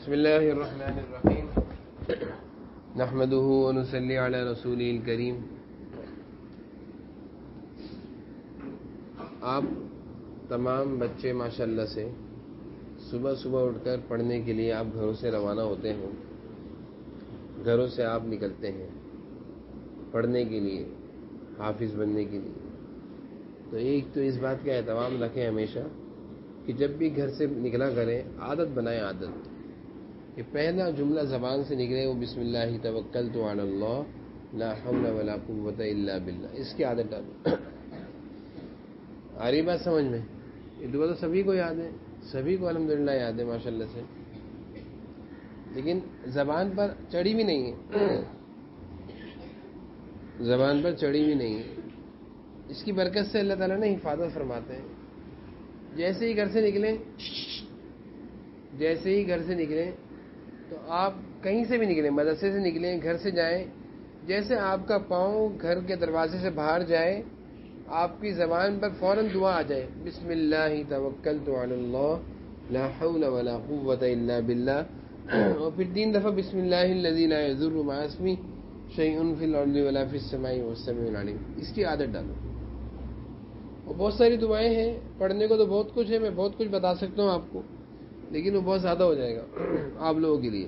بسم اللہ الرحمن الرحیم نحمدہ ونصلی علی رسولہ الکریم. آپ تمام بچے ماشاءاللہ سے صبح صبح اٹھ کر پڑھنے کے لیے آپ گھروں سے روانہ ہوتے ہیں. گھروں سے آپ نکلتے ہیں پڑھنے کے لیے، حافظ بننے کے لیے. تو ایک تو اس بات کا اہتمام رکھیں ہمیشہ کہ جب بھی گھر سے نکلا کریں عادت بنائیں. عادت کہ پہلا جملہ زبان سے نکلے وہ بسم اللہ توکلت علی اللہ لا حول ولا قوت الا باللہ. اس کی عادت ڈالو. آ رہی بات سمجھ میں؟ یہ دعا تو سبھی کو یاد ہے، سبھی کو الحمدللہ یاد ہے ماشاءاللہ سے، لیکن زبان پر چڑھی بھی نہیں ہے. زبان پر چڑھی بھی نہیں ہے. اس کی برکت سے اللہ تعالیٰ نے حفاظت فرماتے ہیں. جیسے ہی گھر سے نکلیں تو آپ کہیں سے بھی نکلیں، مدرسے سے نکلیں، گھر سے جائیں، جیسے آپ کا پاؤں گھر کے دروازے سے باہر جائے آپ کی زبان پر فوراً دعا آ جائے، بسم اللہ توکلت علی اللہ لا حول ولا قوت الا باللہ. اور پھر 3 دفعہ بسم اللہ الذی لا یضر مع اسمہ شیء فی الارض ولا فی السماء وهو السمیع العلیم. اس کی عادت ڈالو. اور بہت ساری دعائیں ہیں، پڑھنے کو تو بہت کچھ ہے، میں بہت کچھ بتا سکتا ہوں آپ کو، لیکن وہ بہت زیادہ ہو جائے گا آپ لوگوں کے لیے.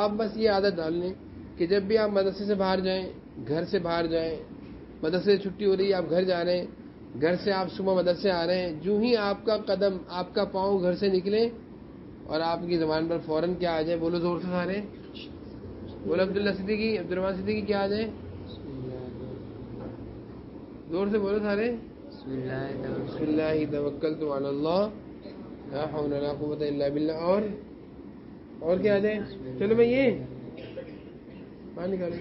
آپ بس یہ عادت ڈال لیں کہ جب بھی آپ مدرسے سے باہر جائیں، گھر سے باہر جائیں، مدرسے سے چھٹی ہو رہی ہے آپ گھر جا رہے ہیں، گھر سے آپ صبح مدرسے آ رہے ہیں، جو ہی آپ کا قدم، آپ کا پاؤں گھر سے نکلے اور آپ کی زبان پر فوراً کیا آ جائے، بولو زور سے سارے، بولو عبداللہ صدیقی، عبدالرحمن صدیقی، کیا آ جائے؟ زور سے بولو سارے، بسم اللہ توکلت علی اللہ لا حول ولا قوت الا باللہ. اور کیا آ جائے؟ چلو میں یہ باہر نکالو.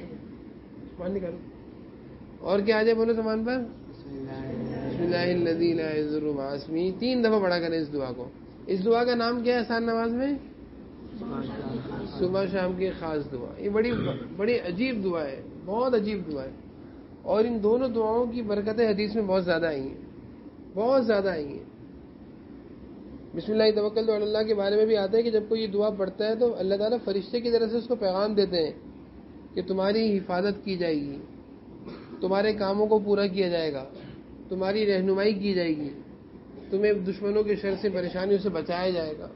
اور کیا آ جائے بولو زبان پر؟ بسم اللہ الذی لا یضر مع اسمہ. 3 دفعہ پڑھا کریں اس دعا کو. اس دعا کا نام کیا ہے آسان نماز میں؟ صبح شام کی خاص دعا. یہ بڑی عجیب دعا ہے، بہت عجیب دعا ہے. اور ان دونوں دعاؤں کی برکتیں حدیث میں بہت زیادہ آئی ہیں. بسم اللہ توکلت علی اللہ کے بارے میں بھی آتا ہے کہ جب کوئی یہ دعا پڑھتا ہے تو اللہ تعالیٰ فرشتے کی طرف سے اس کو پیغام دیتے ہیں کہ تمہاری حفاظت کی جائے گی، تمہارے کاموں کو پورا کیا جائے گا، تمہاری رہنمائی کی جائے گی، تمہیں دشمنوں کے شر سے، پریشانیوں سے بچایا جائے گا.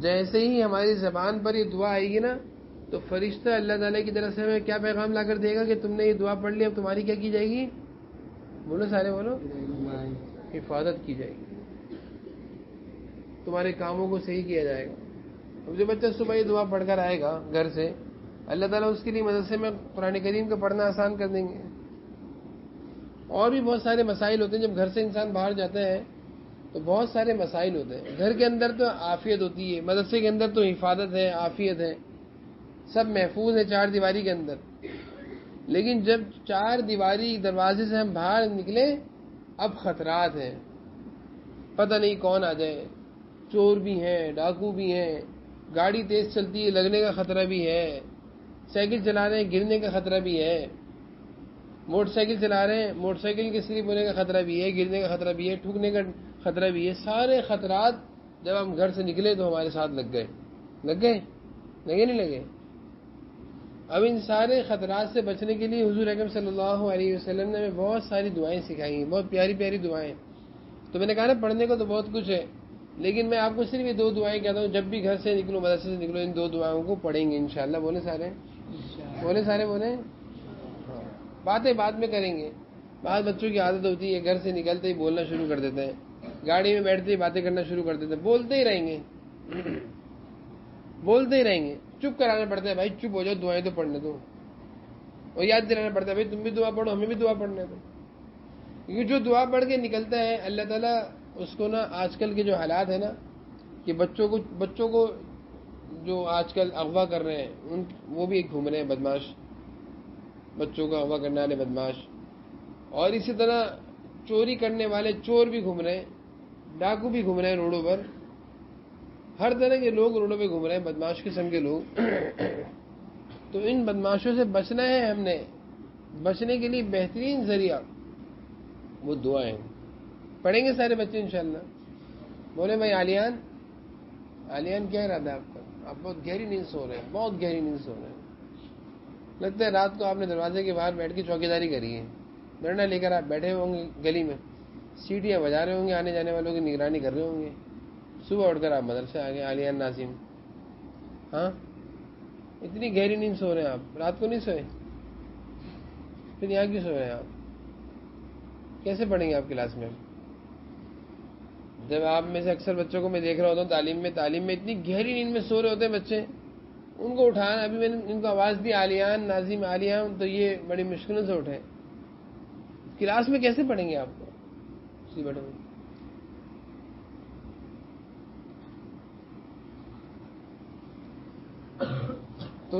جیسے ہی ہماری زبان پر یہ دعا آئے گی نا تو فرشتہ اللہ تعالیٰ کی طرف سے ہمیں کیا پیغام لا کر دے گا کہ تم نے یہ دعا پڑھ لی، اب تمہاری کیا کی جائے گی؟ بولو سارے بولو، حفاظت کی جائے گی، تمہارے کاموں کو صحیح کیا جائے گا. اب جو بچہ صبح یہ دعا پڑھ کر آئے گا گھر سے، اللہ تعالیٰ اس کے لیے مدرسے میں قرآن کریم کا پڑھنا آسان کر دیں گے. اور بھی بہت سارے مسائل ہوتے ہیں. جب گھر سے انسان باہر جاتا ہے تو بہت سارے مسائل ہوتے ہیں. گھر کے اندر تو عافیت ہوتی ہے، مدرسے کے اندر تو حفاظت ہے، عافیت ہے، سب محفوظ ہے 4 دیواری کے اندر. لیکن جب 4 دیواری دروازے سے ہم باہر نکلے اب خطرات ہیں. پتہ نہیں کون آ جائے، چور بھی ہیں، ڈاکو بھی ہیں، گاڑی تیز چلتی ہے لگنے کا خطرہ بھی ہے، سائیکل چلا رہے ہیں گرنے کا خطرہ بھی ہے، موٹر سائیکل چلا رہے ہیں موٹر سائیکل کے سلپ ہونے کا خطرہ بھی ہے، گرنے کا خطرہ بھی ہے، ٹھوکنے کا خطرہ بھی ہے. سارے خطرات جب ہم گھر سے نکلے تو ہمارے ساتھ لگے نہیں لگے. اب ان سارے خطرات سے بچنے کے لیے حضور اکرم صلی اللہ علیہ وسلم نے ہمیں بہت ساری دعائیں سکھائی ہیں، بہت پیاری پیاری دعائیں. تو میں نے کہا نا پڑھنے کو تو بہت کچھ ہے، لیکن میں آپ کو صرف یہ 2 دعائیں کہتا ہوں. جب بھی گھر سے نکلو، مدرسے سے نکلو، ان 2 دعاؤں کو پڑھیں گے انشاءاللہ. بولے سارے بولے. باتیں بعد میں کریں گے. بعض بچوں کی عادت ہوتی ہے گھر سے نکلتے ہی بولنا شروع کر دیتے ہیں، گاڑی میں بیٹھتے ہی باتیں کرنا شروع کر دیتے ہیں. بولتے ہی رہیں گے. چپ کرانا پڑتا ہے، بھائی چپ ہو جاؤ، دعائیں تو پڑھنے دو. اور یاد دلانا پڑتا ہے، بھائی تم بھی دعا پڑھو، ہمیں بھی دعا پڑھنے دو. کیونکہ جو دعا پڑھ کے نکلتا ہے اللہ تعالیٰ اس کو نا، آج کل کے جو حالات ہے نا کہ بچوں کو جو آج کل اغوا کر رہے ہیں وہ بھی گھوم رہے ہیں بدماش، بچوں کو اغوا کرنے والے بدماش. اور اسی طرح چوری کرنے والے چور بھی گھوم رہے ہیں، ڈاکو بھی گھوم رہے ہیں روڈوں پر. ہر طرح کے لوگ روڈوں پہ گھوم رہے ہیں، بدماش قسم کے لوگ. تو ان بدماشوں سے بچنا ہے. ہم نے بچنے کے لیے بہترین ذریعہ وہ دعا ہے. پڑھیں گے سارے بچے انشاءاللہ. بولے بھائی عالیان کیا ارادہ آپ کا؟ آپ بہت گہری نیند سو رہے ہیں، بہت گہری نیند سو رہے ہیں. لگتا ہے رات کو آپ نے دروازے کے باہر بیٹھ کے چوکیداری کری ہے. ڈنڈا لے کر آپ بیٹھے ہوں گے گلی میں، سیٹیاں بجا رہے ہوں گے، آنے جانے والوں کی نگرانی کر رہے ہوں گے. صبح اٹھ کر آپ مدرسے آ گئے، عالیہ ناظم. ہاں، اتنی گہری نیند سو رہے ہیں آپ، رات کو نہیں سوئے؟ پھر یہاں کیوں سو رہے ہیں آپ؟ کیسے پڑھیں گے آپ کلاس میں؟ جب آپ میں سے اکثر بچوں کو میں دیکھ رہا ہوتا ہوں تعلیم میں اتنی گہری نیند میں سو رہے ہوتے ہیں بچے، ان کو اٹھانا، ابھی میں نے ان کو آواز دی عالیان ناظم عالیان، تو یہ بڑی مشکل سے اٹھے. کلاس میں کیسے پڑھیں گے آپ کو؟ اسی بیٹھے میں تو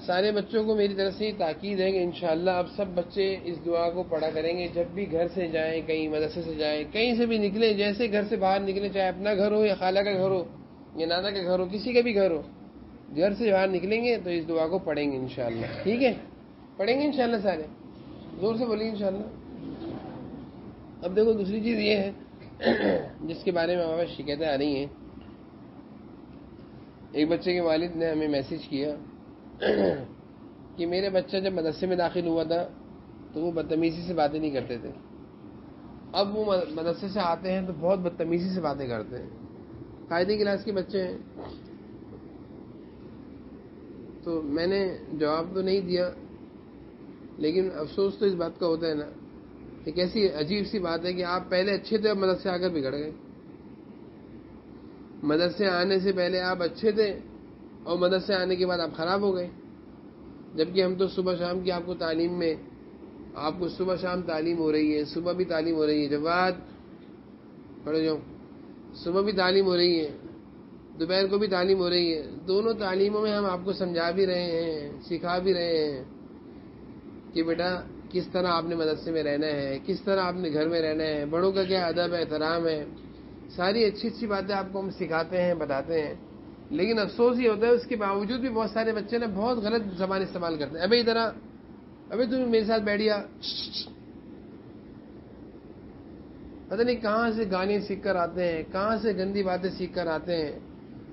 سارے بچوں کو میری طرف سے یہ تاکید ہے کہ انشاءاللہ اب سب بچے اس دعا کو پڑھا کریں گے جب بھی گھر سے جائیں، کہیں مدرسے سے جائیں، کہیں سے بھی نکلیں. جیسے گھر سے باہر نکلیں، چاہے اپنا گھر ہو یا خالہ کا گھر ہو یا نانا کا گھر ہو، کسی کا بھی گھر ہو، گھر سے باہر نکلیں گے تو اس دعا کو پڑھیں گے انشاءاللہ. ٹھیک ہے، پڑھیں گے انشاءاللہ سارے. زور سے بولیے انشاءاللہ. اب دیکھو دوسری چیز یہ ہے جس کے بارے میں ہمارے شکایتیں آ رہی ہیں. ایک بچے کے والد نے ہمیں میسج کیا کہ میرے بچہ جب مدرسے میں داخل ہوا تھا تو وہ بدتمیزی سے باتیں نہیں کرتے تھے، اب وہ مدرسے سے آتے ہیں تو بہت بدتمیزی سے باتیں کرتے ہیں. قاعدے کلاس کے بچے ہیں. تو میں نے جواب تو نہیں دیا، لیکن افسوس تو اس بات کا ہوتا ہے نا کہ کیسی عجیب سی بات ہے کہ آپ پہلے اچھے تھے، اب مدرسے آ کر بگڑ گئے. مدرسے آنے سے پہلے آپ اچھے تھے اور مدرسے آنے کے بعد آپ خراب ہو گئے. جبکہ ہم تو صبح شام کی آپ کو تعلیم میں، آپ کو صبح شام تعلیم ہو رہی ہے، صبح بھی تعلیم ہو رہی ہے، جواد پڑھو جاؤ، صبح بھی تعلیم ہو رہی ہے، دوپہر کو بھی تعلیم ہو رہی ہے. دونوں تعلیموں میں ہم آپ کو سمجھا بھی رہے ہیں، سکھا بھی رہے ہیں کہ بیٹا کس طرح آپ نے مدرسے میں رہنا ہے، کس طرح آپ نے گھر میں رہنا ہے، بڑوں کا کیا ادب ہے، احترام ہے. ساری اچھی اچھی باتیں آپ کو ہم سکھاتے ہیں، بتاتے ہیں. لیکن افسوس یہ ہوتا ہے اس کے باوجود بھی بہت سارے بچے نا بہت غلط زبان استعمال کرتے ہیں. ابھی ادھر ابھی تم میرے ساتھ بیٹھیا، پتہ نہیں کہاں سے گانے سیکھ کر آتے ہیں، کہاں سے گندی باتیں سیکھ کر آتے ہیں،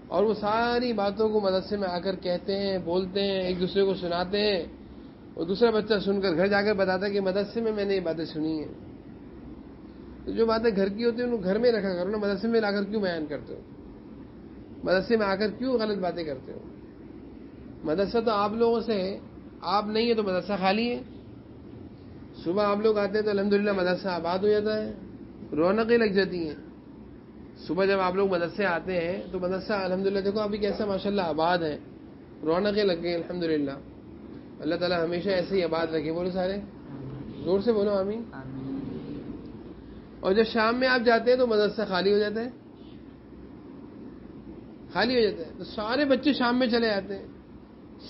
اور وہ ساری باتوں کو مدرسے میں آ کر کہتے ہیں، بولتے ہیں، ایک دوسرے کو سناتے ہیں. اور دوسرا بچہ سن کر گھر جا کر بتاتا ہے کہ مدرسے میں نے یہ باتیں سنی ہیں. تو جو باتیں گھر کی ہوتی ہیں ان کو گھر میں رکھا کرو نا، مدرسے میں لا کر کیوں بیان کرتے ہو؟ مدرسے میں آ کر کیوں غلط باتیں کرتے ہو؟ مدرسہ تو آپ لوگوں سے ہے، آپ نہیں ہے تو مدرسہ خالی ہے. صبح آپ لوگ آتے ہیں تو الحمدللہ مدرسہ آباد ہو جاتا ہے، رونقیں لگ جاتی ہیں. صبح جب آپ لوگ مدرسے آتے ہیں تو مدرسہ الحمدللہ دیکھو ابھی کیسا ماشاءاللہ آباد ہے، رونقیں لگ گئی الحمدللہ. اللہ تعالیٰ ہمیشہ ایسے ہی آباد رکھے. بولو سارے زور سے بولو آمین. اور جب شام میں آپ جاتے ہیں تو مدرسہ خالی ہو جاتا ہے، خالی ہو جاتا ہے. تو سارے بچے شام میں چلے جاتے ہیں،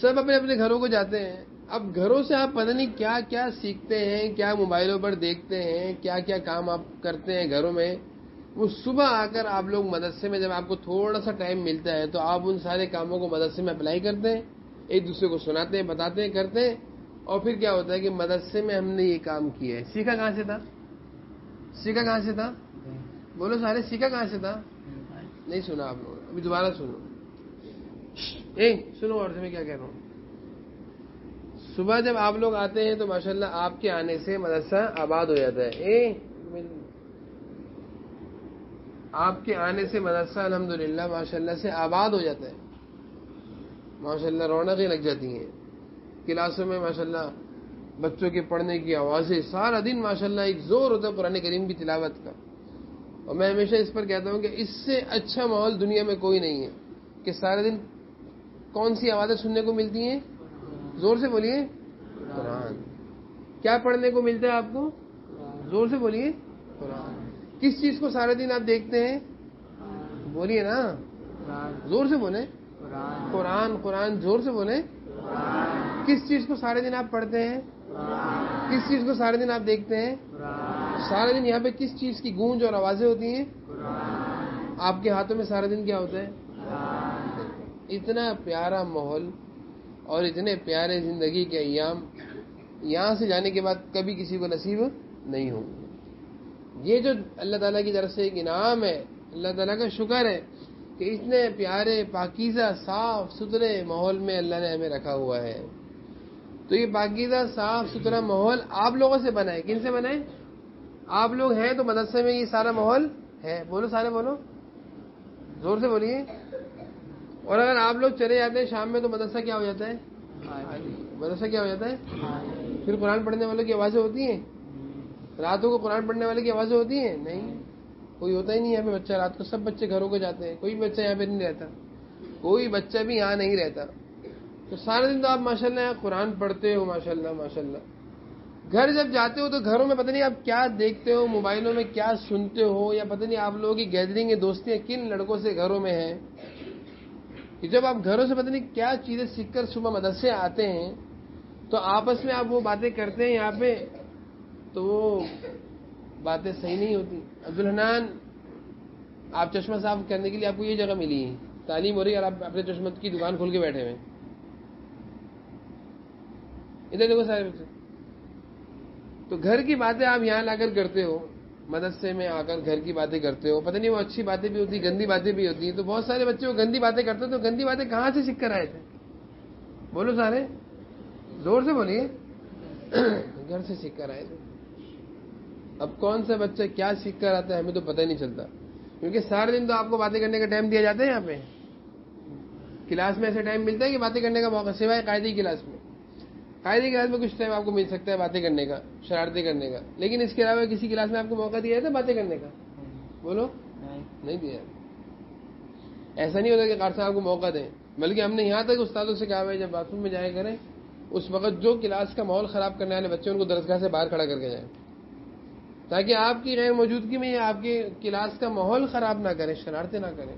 سب اپنے اپنے گھروں کو جاتے ہیں. اب گھروں سے آپ پتہ نہیں کیا کیا سیکھتے ہیں، کیا موبائلوں پر دیکھتے ہیں، کیا کیا کام آپ کرتے ہیں گھروں میں. وہ صبح آ کر آپ لوگ مدرسے میں جب آپ کو تھوڑا سا ٹائم ملتا ہے تو آپ ان سارے کاموں کو مدرسے میں اپلائی کرتے ہیں، ایک دوسرے کو سناتے ہیں، بتاتے ہیں، کرتے ہیں. اور پھر کیا ہوتا ہے کہ مدرسے میں ہم نے یہ کام کیا ہے. سیکھا کہاں سے تھا؟ سیکھا کہاں سے تھا؟ بولو سارے، سیکھا کہاں سے تھا؟ نہیں سنا آپ لوگوں نے، ابھی دوبارہ سنو. سنو اور سے میں کیا کہہ رہا ہوں. صبح جب آپ لوگ آتے ہیں تو ماشاءاللہ آپ کے آنے سے مدرسہ آباد ہو جاتا ہے. آپ کے آنے سے مدرسہ الحمدللہ ماشاءاللہ سے آباد ہو جاتا ہے. ماشاءاللہ رونقیں لگ جاتی ہیں کلاسوں میں. ماشاءاللہ بچوں کے پڑھنے کی آوازیں سارا دن ماشاءاللہ ایک زور ہوتا ہے قرآن کریم کی تلاوت کا. اور میں ہمیشہ اس پر کہتا ہوں کہ اس سے اچھا ماحول دنیا میں کوئی نہیں ہے کہ سارے دن کون سی آوازیں سننے کو ملتی ہیں؟ زور سے بولیے. قرآن. کیا پڑھنے کو ملتا ہے آپ کو؟ زور سے بولیے. قرآن. کس چیز کو سارے دن آپ دیکھتے ہیں؟ بولیے نا، زور سے بولیں. قرآن. قرآن. زور سے بولیں. کس چیز کو سارے دن آپ پڑھتے ہیں؟ کس چیز کو سارے دن آپ دیکھتے ہیں؟ سارے دن یہاں پہ کس چیز کی گونج اور آوازیں ہوتی ہیں؟ آپ کے ہاتھوں میں سارے دن کیا ہوتا ہے؟ اتنا پیارا ماحول اور اتنے پیارے زندگی کے ایام یہاں سے جانے کے بعد کبھی کسی کو نصیب نہیں ہوں. یہ جو اللہ تعالیٰ کی طرف سے ایک انعام ہے، اللہ تعالیٰ کا شکر ہے کہ اتنے پیارے پاکیزہ صاف ستھرے ماحول میں اللہ نے ہمیں رکھا ہوا ہے. تو یہ پاکیزہ صاف ستھرا ماحول آپ لوگوں سے بنا ہے. کن سے بنا ہے؟ آپ لوگ ہیں تو مدرسے میں یہ سارا ماحول ہے. بولو سارے بولو, زور سے بولیے. اور اگر آپ لوگ چلے جاتے ہیں شام میں تو مدرسہ کیا ہو جاتا ہے؟ مدرسہ کیا ہو جاتا ہے؟ پھر قرآن پڑھنے والوں کی آوازیں ہوتی ہیں؟ راتوں کو قرآن پڑھنے والے کی آوازیں ہوتی ہیں؟ نہیں, کوئی ہوتا ہی نہیں یہاں پہ بچہ. رات کو سب بچے گھروں کو جاتے ہیں, کوئی بھی بچہ یہاں پہ نہیں رہتا, کوئی بچہ بھی یہاں نہیں رہتا. تو سارے دن تو آپ ماشاءاللہ یہاں قرآن پڑھتے ہو, ماشاءاللہ ماشاءاللہ. گھر جب جاتے ہو تو گھروں میں پتہ نہیں آپ کیا دیکھتے ہو, موبائلوں میں کیا سنتے ہو, یا پتہ نہیں آپ لوگوں کی گیدرنگ دوستیاں کن لڑکوں سے گھروں میں ہیں, کہ جب آپ گھروں سے پتہ نہیں کیا چیزیں سیکھ کر صبح مدرسے آتے ہیں تو آپس میں آپ وہ باتیں کرتے ہیں یہاں پہ, تو وہ باتیں صحیح نہیں ہوتی. عبدالحنان, آپ چشمہ صاف کرنے کے لیے آپ کو یہ جگہ ملی ہے, تعلیم ہو رہی ہے, اور آپ اپنے چشمہ کی دکان کھول کے بیٹھے ہوئے. ادھر دیکھو سارے بچے. تو گھر کی باتیں آپ یہاں لا کر کرتے ہو, مدرسے میں آ کر گھر کی باتیں کرتے ہو. پتہ نہیں وہ اچھی باتیں بھی ہوتی, گندی باتیں بھی ہوتی ہیں. تو بہت سارے بچے وہ گندی باتیں کرتے تو گندی باتیں کہاں سے سیکھ کر آئے تھے؟ بولو سارے, زور سے بولیے. گھر سے سیکھ کر آئے تھے. اب کون سا بچہ کیا سیکھ کر آتا ہے ہمیں تو پتہ ہی نہیں چلتا, کیونکہ سارے دن تو آپ کو باتیں کرنے کا ٹائم دیا جاتا ہے. یہاں پہ کلاس میں ایسا ٹائم ملتا ہے کہ باتیں کرنے کا موقع, سوائے قاعدے کلاس میں. قاعدے کلاس میں کچھ ٹائم آپ کو مل سکتا ہے باتیں کرنے کا, شرارتیں کرنے کا, لیکن اس کے علاوہ کسی کلاس میں آپ کو موقع دیا جاتا ہے باتیں کرنے کا؟ بولو, نہیں دیا. ایسا نہیں ہوتا کہ قاری صاحب آپ کو موقع دیں, بلکہ ہم نے یہاں تک استادوں سے کہا ہے جب باتھ روم میں جائے کریں اس وقت جو کلاس کا ماحول خراب کرنے والے بچے ان کو درسگاہ سے باہر کھڑا کر کے جائیں, تاکہ آپ کی غیر موجودگی میں آپ کے کلاس کا ماحول خراب نہ کریں, شرارتیں نہ کریں.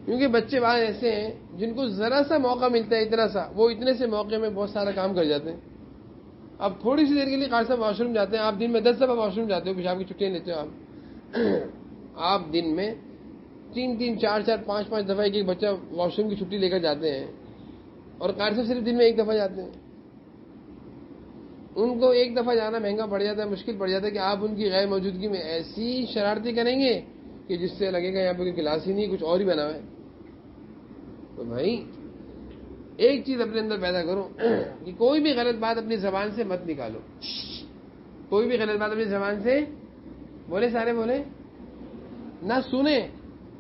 کیونکہ بچے بعض ایسے ہیں جن کو ذرا سا موقع ملتا ہے, اتنا سا, وہ اتنے سے موقع میں بہت سارا کام کر جاتے ہیں. اب تھوڑی سی دیر کے لیے قاری صاحب واش روم جاتے ہیں, آپ دن میں 10 دفعہ واش روم جاتے ہو, پیشاب کی چھٹیاں لیتے ہو آپ دن میں 3 4 5 دفعہ ایک بچہ واش روم کی چھٹی لے کر جاتے ہیں, اور قاری صاحب صرف دن میں 1 دفعہ جاتے ہیں. ان کو 1 دفعہ جانا مہنگا پڑ جاتا ہے, مشکل پڑ جاتا ہے کہ آپ ان کی غیر موجودگی میں ایسی شرارتیں کریں گے کہ جس سے لگے گا یہاں پہ کوئی کلاس ہی نہیں, کچھ اور ہی بنا ہوا ہے. تو بھائی ایک چیز اپنے اندر پیدا کرو کہ کوئی بھی غلط بات اپنی زبان سے مت نکالو. کوئی بھی غلط بات اپنی زبان سے, بولے سارے بولے, نہ سنیں.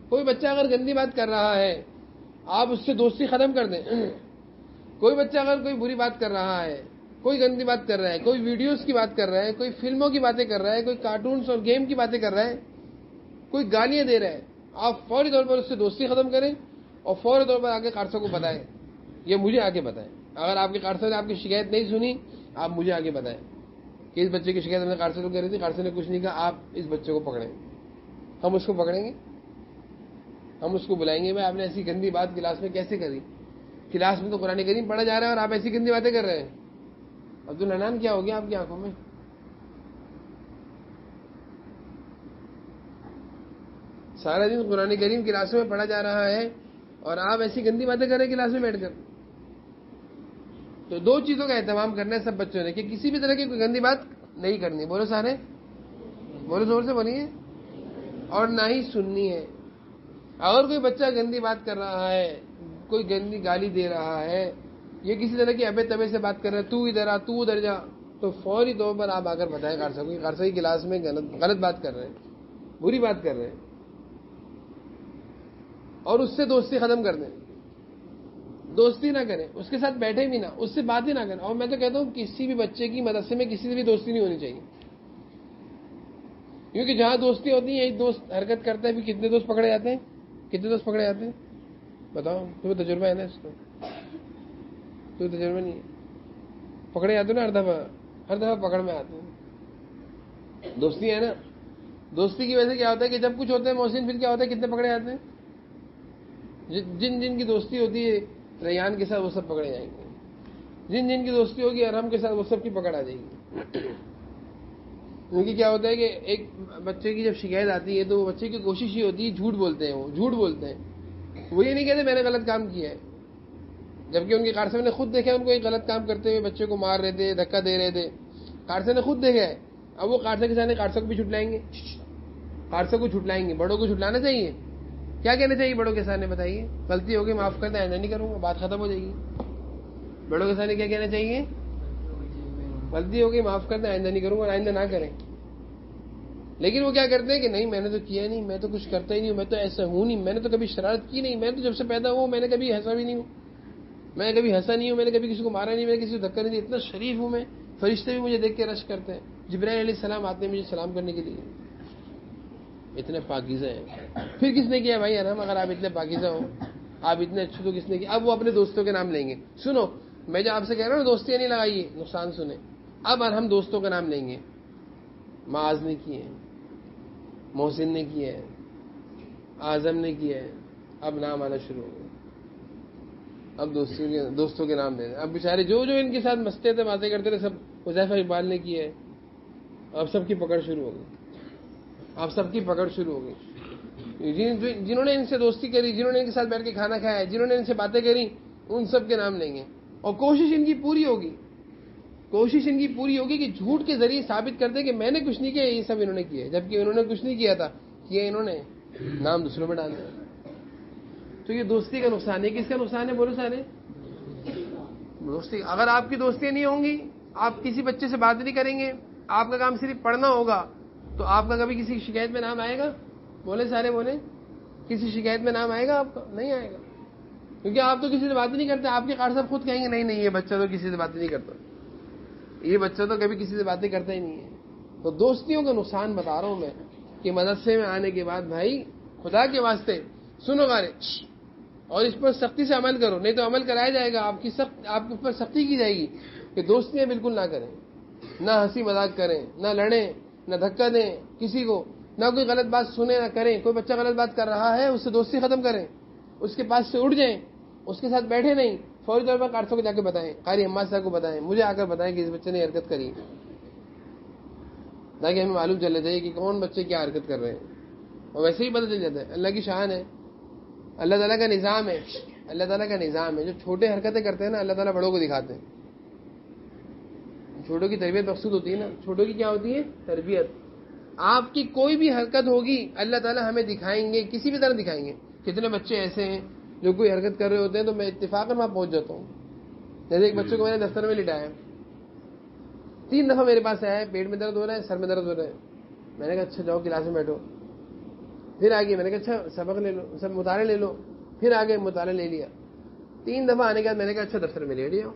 کوئی بچہ اگر گندی بات کر رہا ہے آپ اس سے دوستی ختم کر دیں. کوئی بچہ اگر کوئی بری بات کر رہا ہے, کوئی گندی بات کر رہا ہے, کوئی ویڈیوز کی بات کر رہا ہے, کوئی فلموں کی باتیں کر رہا ہے, کوئی کارٹونز اور گیم کی باتیں کر رہا ہے, کوئی گالیاں دے رہا ہے, آپ فوری طور پر اس سے دوستی ختم کریں اور فوری طور پر آگے قاری صاحب کو بتائیں. یہ مجھے آگے بتائیں. اگر آپ کے قاری صاحب نے آپ کی شکایت نہیں سنی, آپ مجھے آگے بتائیں کہ اس بچے کی شکایت ہم نے قاری صاحب کو کری تھی, قاری صاحب نے کچھ نہیں کہا, آپ اس بچے کو پکڑیں. ہم اس کو پکڑیں گے, ہم اس کو بلائیں گے, بھائی آپ نے ایسی گندی بات کلاس میں کیسے کری؟ کلاس میں تو قرآن کریم پڑھا جا رہا ہے اور آپ ایسی گندی باتیں کر رہے ہیں. عبدالحنان کیا ہو گیا آپ کی آنکھوں میں؟ سارا دن قرآن کریم کلاسوں میں پڑھا جا رہا ہے اور آپ ایسی گندی باتیں کر رہے ہیں کلاس میں بیٹھ کر. تو 2 چیزوں کا اہتمام کرنا ہے سب بچوں نے, کہ کسی بھی طرح کی کوئی گندی بات نہیں کرنی. بولو سارے, بولو زور سے بولیے. اور نہ ہی سننی ہے. اگر کوئی بچہ گندی بات کر رہا ہے, کوئی گندی گالی دے رہا ہے, یہ کسی طرح کی ابے تبے سے بات کر رہا ہے, تو ادھر آ, تو ادھر جا, تو فوری طور پر آپ آ کر بتائیں قاری صاحب کو, قاری صاحب کی کلاس میں غلط بات کر رہے ہیں, بری بات کر رہے ہیں, اور اس سے دوستی ختم کر دیں. دوستی نہ کریں, اس کے ساتھ بیٹھے بھی نہ, اس سے بات ہی نہ کریں. اور میں تو کہتا ہوں کسی بھی بچے کی مدرسے میں کسی سے بھی دوستی نہیں ہونی چاہیے, کیونکہ جہاں دوستی ہوتی ہے ایک دوست حرکت کرتا ہے, بھی کتنے دوست پکڑے جاتے ہیں, کتنے دوست پکڑے جاتے ہیں بتاؤ, تمہیں تجربہ ہے نا اس کو؟ تو تجربہ نہیں ہے, پکڑے جاتے نا ہر دفعہ پکڑ میں آتے ہیں. دوستی ہے نا, دوستی کی وجہ سے کیا ہوتا ہے کہ جب کچھ ہوتا ہے محسن, پھر کیا ہوتا ہے کتنے پکڑے جاتے ہیں؟ جن کی دوستی ہوتی ہے ریان کے ساتھ وہ سب پکڑے جائیں گے, جن کی دوستی ہوگی ارحم کے ساتھ وہ سب کی پکڑ آ جائے گی. کیونکہ کیا ہوتا ہے کہ ایک بچے کی جب شکایت آتی ہے تو وہ بچے کی کوشش یہ ہوتی ہے, جھوٹ بولتے ہیں, وہ جھوٹ بولتے ہیں, وہ یہ نہیں کہتے میں نے غلط کام کیا ہے, جبکہ ان کے قاری صاحب نے خود دیکھا ان کو ایک غلط کام کرتے ہوئے, بچے کو مار رہے تھے, دھکا دے رہے تھے, قاری صاحب نے خود دیکھا ہے. اب وہ قاری صاحب کے سامنے قاری صاحب کو بھی چھٹلائیں گے, قاری صاحب کو چھٹلائیں گے. بڑوں کو چھٹلانا چاہیے, کیا کہنا چاہیے بڑوں کے سامنے؟ بتائیے. غلطی ہوگی معاف کر دیں، آئندہ نہیں کروں گا، بات ختم ہو جائے گی. بڑوں کے سامنے کیا کہنا چاہیے؟ غلطی ہوگی معاف کر دیں، آئندہ نہیں کروں گا، آئندہ نہ کریں. لیکن وہ کیا کرتے ہیں کہ نہیں میں نے تو کیا نہیں، میں تو کچھ کرتا ہی نہیں ہوں، میں تو ایسا ہوں نہیں، میں نے تو کبھی شرارت کی نہیں، میں تو جب سے پیدا ہوں میں نے کبھی ہنسا بھی نہیں ہوں، میں کبھی ہنسا نہیں ہوں، میں نے کبھی کسی کو مارا نہیں، میں نے کسی کو دھکا نہیں دیا، اتنا شریف ہوں میں. فرشتے بھی مجھے دیکھ کے رش کرتے ہیں، جبرائیل علیہ السلام آتے ہیں مجھے سلام کرنے کے لیے. اتنے پاکیزہ ہیں. پھر کس نے کیا بھائی ارحم؟ اگر آپ اتنے پاکیزہ ہو، آپ اتنے اچھے، تو کس نے کیا؟ اب وہ اپنے دوستوں کے نام لیں گے. سنو، میں جو آپ سے کہہ رہا ہوں دوستیاں نہیں لگائیے، نقصان سنیں. اب ہم دوستوں کا نام لیں گے. معاذ نے کیے، محسن نے کیا ہے، اعظم نے کیا ہے. اب نام آنا شروع ہو گئے. اب دوستوں کے نام دے دیں. اب بیچارے جو ان کے ساتھ مستے تھے، باتیں کرتے تھے، سب حذیفہ اقبال نے کیا ہے. اب سب کی پکڑ شروع ہو گئی. اب سب کی پکڑ شروع ہو گئی. جنہوں نے ان سے دوستی کری، جنہوں نے ان کے ساتھ بیٹھ کے کھانا کھایا، جنہوں نے ان سے باتیں کری، ان سب کے نام لیں گے. اور کوشش ان کی پوری ہوگی، کوشش ان کی پوری ہوگی کہ جھوٹ کے ذریعے ثابت کر دیں کہ میں نے کچھ نہیں کیا، یہ سب انہوں نے کیا، جبکہ انہوں نے کچھ نہیں کیا تھا. کیا انہوں نے، نام دوسروں پہ ڈال دیا. تو یہ دوستی کا نقصان ہے. کس کا نقصان ہے بولو سارے؟ دوستی. اگر آپ کی دوستیاں نہیں ہوں گی، آپ کسی بچے سے بات نہیں کریں گے، آپ کا کام صرف پڑھنا ہوگا، تو آپ کا کبھی کسی شکایت میں نام آئے گا؟ بولے سارے بولے. کسی شکایت میں نام آئے گا آپ کا؟ نہیں آئے گا. کیونکہ آپ تو کسی سے بات نہیں کرتے. آپ کے قاری صاحب خود کہیں گے نہیں یہ بچہ تو کسی سے بات نہیں کرتا، یہ بچہ تو کبھی کسی سے باتیں کرتا ہی نہیں ہے. تو دوستیوں کا نقصان بتا رہا ہوں میں کہ مدرسے میں آنے کے بعد بھائی خدا کے واسطے سنو گارے، اور اس پر سختی سے عمل کرو، نہیں تو عمل کرایا جائے گا، آپ کے اوپر سختی کی جائے گی کہ دوستیاں بالکل نہ کریں، نہ ہنسی مذاق کریں، نہ لڑیں، نہ دھکا دیں کسی کو، نہ کوئی غلط بات سنیں نہ کریں. کوئی بچہ غلط بات کر رہا ہے اس سے دوستی ختم کریں، اس کے پاس سے اٹھ جائیں، اس کے ساتھ بیٹھے نہیں، فوری طور پر قاری صاحب کو جا کے بتائیں، قاری حماد صاحب کو بتائیں، مجھے آ کر بتائیں کہ اس بچے نے حرکت کری، تاکہ ہمیں معلوم چلنا چاہیے کہ کون بچے کیا حرکت کر رہے ہیں. اور ویسے ہی پتہ چل جاتا ہے. اللہ کی شان ہے، اللہ تعالیٰ کا نظام ہے، اللہ تعالیٰ کا نظام ہے. جو چھوٹے حرکتیں کرتے ہیں نا، اللہ تعالیٰ بڑوں کو دکھاتے ہیں. چھوٹوں کی تربیت مقصود ہوتی ہے نا. چھوٹوں کی کیا ہوتی ہے؟ تربیت. آپ کی کوئی بھی حرکت ہوگی اللہ تعالیٰ ہمیں دکھائیں گے، کسی بھی طرح دکھائیں گے. کتنے بچے ایسے ہیں جو کوئی حرکت کر رہے ہوتے ہیں تو میں اتفاقاً وہاں پہنچ جاتا ہوں. جیسے ایک بچے کو میں نے دفتر میں لٹایا، 3 دفعہ میرے پاس آیا ہے، پیٹ میں درد ہو رہا ہے، سر میں درد ہو رہا ہے. میں نے کہا اچھا جاؤ کلاس میں بیٹھو. پھر آگے میں نے کہا اچھا سبق لے لو، سب مطالعہ لے لو. پھر آگے مطالعہ لے لیا. 3 دفعہ آنے کے بعد میں نے کہا اچھا دفتر میں لیٹ جاؤ.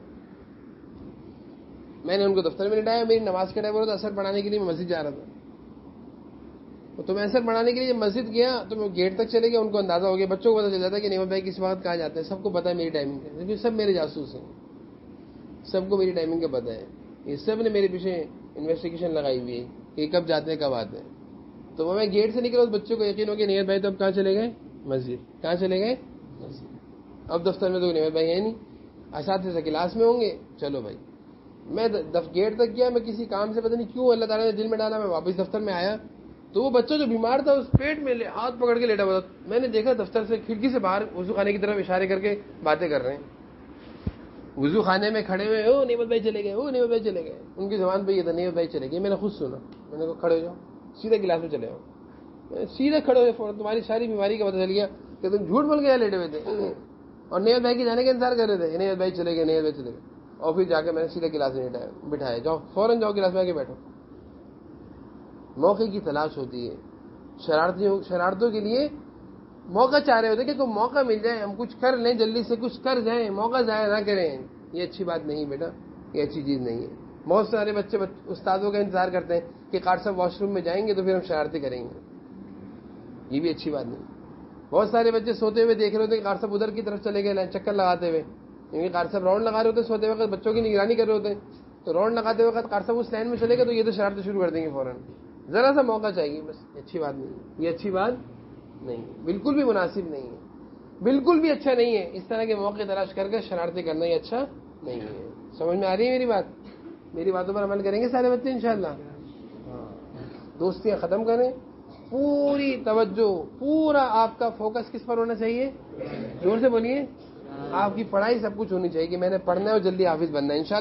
میں نے ان کو دفتر میں لٹایا. میری نماز کا ٹائم ہو رہا تھا، اثر پڑھانے کے لیے میں مسجد جا رہا تھا. تو میں اثر پڑھانے کے لیے جب مسجد گیا تو میں گیٹ تک چلے گیا. ان کو اندازہ ہو گیا، بچوں کو پتا چل جاتا ہے کہ نیمت بھائی کس وقت کہاں جاتے ہیں، سب کو پتا ہے میری ٹائمنگ کا، کیونکہ سب میرے جاسوس ہیں، سب کو میری ٹائمنگ کا پتا ہے. یہ سب نے میرے پیچھے انویسٹیگیشن لگائی ہوئی ہے کہ کب جاتے ہیں کب آتے ہیں. تو میں گیٹ سے نکلا، اس بچوں کو یقین ہو گیا نیمت بھائی تو اب کہاں چلے گئے؟ مسجد. کہاں چلے گئے؟ مسجد. اب دفتر میں تو نیمت بھائی ہے نہیں، اساتذہ کلاس میں ہوں گے. چلو بھائی میں گیٹ تک گیا. میں کسی کام سے پتہ نہیں کیوں اللہ تعالیٰ نے دل میں ڈالا، میں واپس دفتر میں آیا تو وہ بچہ جو بیمار تھا اس پیٹ میں ہاتھ پکڑ کے لیٹا ہوا تھا. میں نے دیکھا دفتر سے کھڑکی سے باہر وضو خانے کی طرف اشارے کر کے باتیں کر رہے ہیں. وضو خانے میں کھڑے ہوئے، او نیمت بھائی چلے گئے، او نیمت بھائی چلے گئے. ان کی زبان پہ یہ تھا نیمت بھائی چلے گئے. میں نے خود سنا. میں نے کہا کھڑے ہو جاؤ، سیدھے کلاس میں چلے جاؤ. سیدھے کھڑے ہوئے، فوراً تمہاری ساری بیماری کا پتہ چل گیا کہ تم جھوٹ بول کے لیٹے ہوئے تھے اور نیمت بھائی کے جانے کا انتظار کر رہے تھے. نیمت بھائی چلے گئے، نیمت بھائی چلے گئے. اور پھر جا کے میں نے سیدھے کلاس میں بٹھایا، جاؤ فوراً جاؤ کلاس میں آ کے بیٹھو. موقع کی تلاش ہوتی ہے. شرارتوں کے لیے موقع چاہ رہے ہوتے کہ کوئی موقع مل جائے، ہم کچھ کر لیں، جلدی سے کچھ کر جائیں، موقع ضائع نہ کریں. یہ اچھی بات نہیں بیٹا، یہ اچھی چیز نہیں ہے. بہت سارے بچے استادوں کا انتظار کرتے ہیں کہ قاری صاحب واش روم میں جائیں گے تو پھر ہم شرارتیں کریں گے. یہ بھی اچھی بات نہیں. بہت سارے بچے سوتے ہوئے دیکھ رہے ہوتے ہیں کہ قاری صاحب ادھر کی طرف چلے گئے چکر لگاتے ہوئے، کیونکہ قاری صاحب راؤنڈ لگا رہے ہوتے ہیں سوتے وقت، بچوں کی نگرانی کر رہے ہوتے ہیں. تو راؤنڈ لگاتے وقت قاری صاحب اس لائن میں چلے گئے تو یہ تو شرارتیں شروع کر دیں گے فوراً. ذرا سا موقع چاہیے بس. اچھی بات نہیں ہے، یہ اچھی بات نہیں، بالکل بھی مناسب نہیں ہے، بالکل بھی اچھا نہیں ہے. اس طرح کے موقع تلاش کر کے شرارتیں کرنا یہ اچھا نہیں ہے. سمجھ میں آ رہی ہے میری بات؟ میری باتوں پر عمل کریں گے سارے بچے انشاءاللہ. دوستیاں ختم کریں. پوری توجہ، پورا آپ کا فوکس کس پر ہونا چاہیے؟ زور سے بولیے. آپ کی پڑھائی سب کچھ ہونی چاہیے کہ میں نے پڑھنا ہے اور جلدی حافظ بننا ہے انشاءاللہ.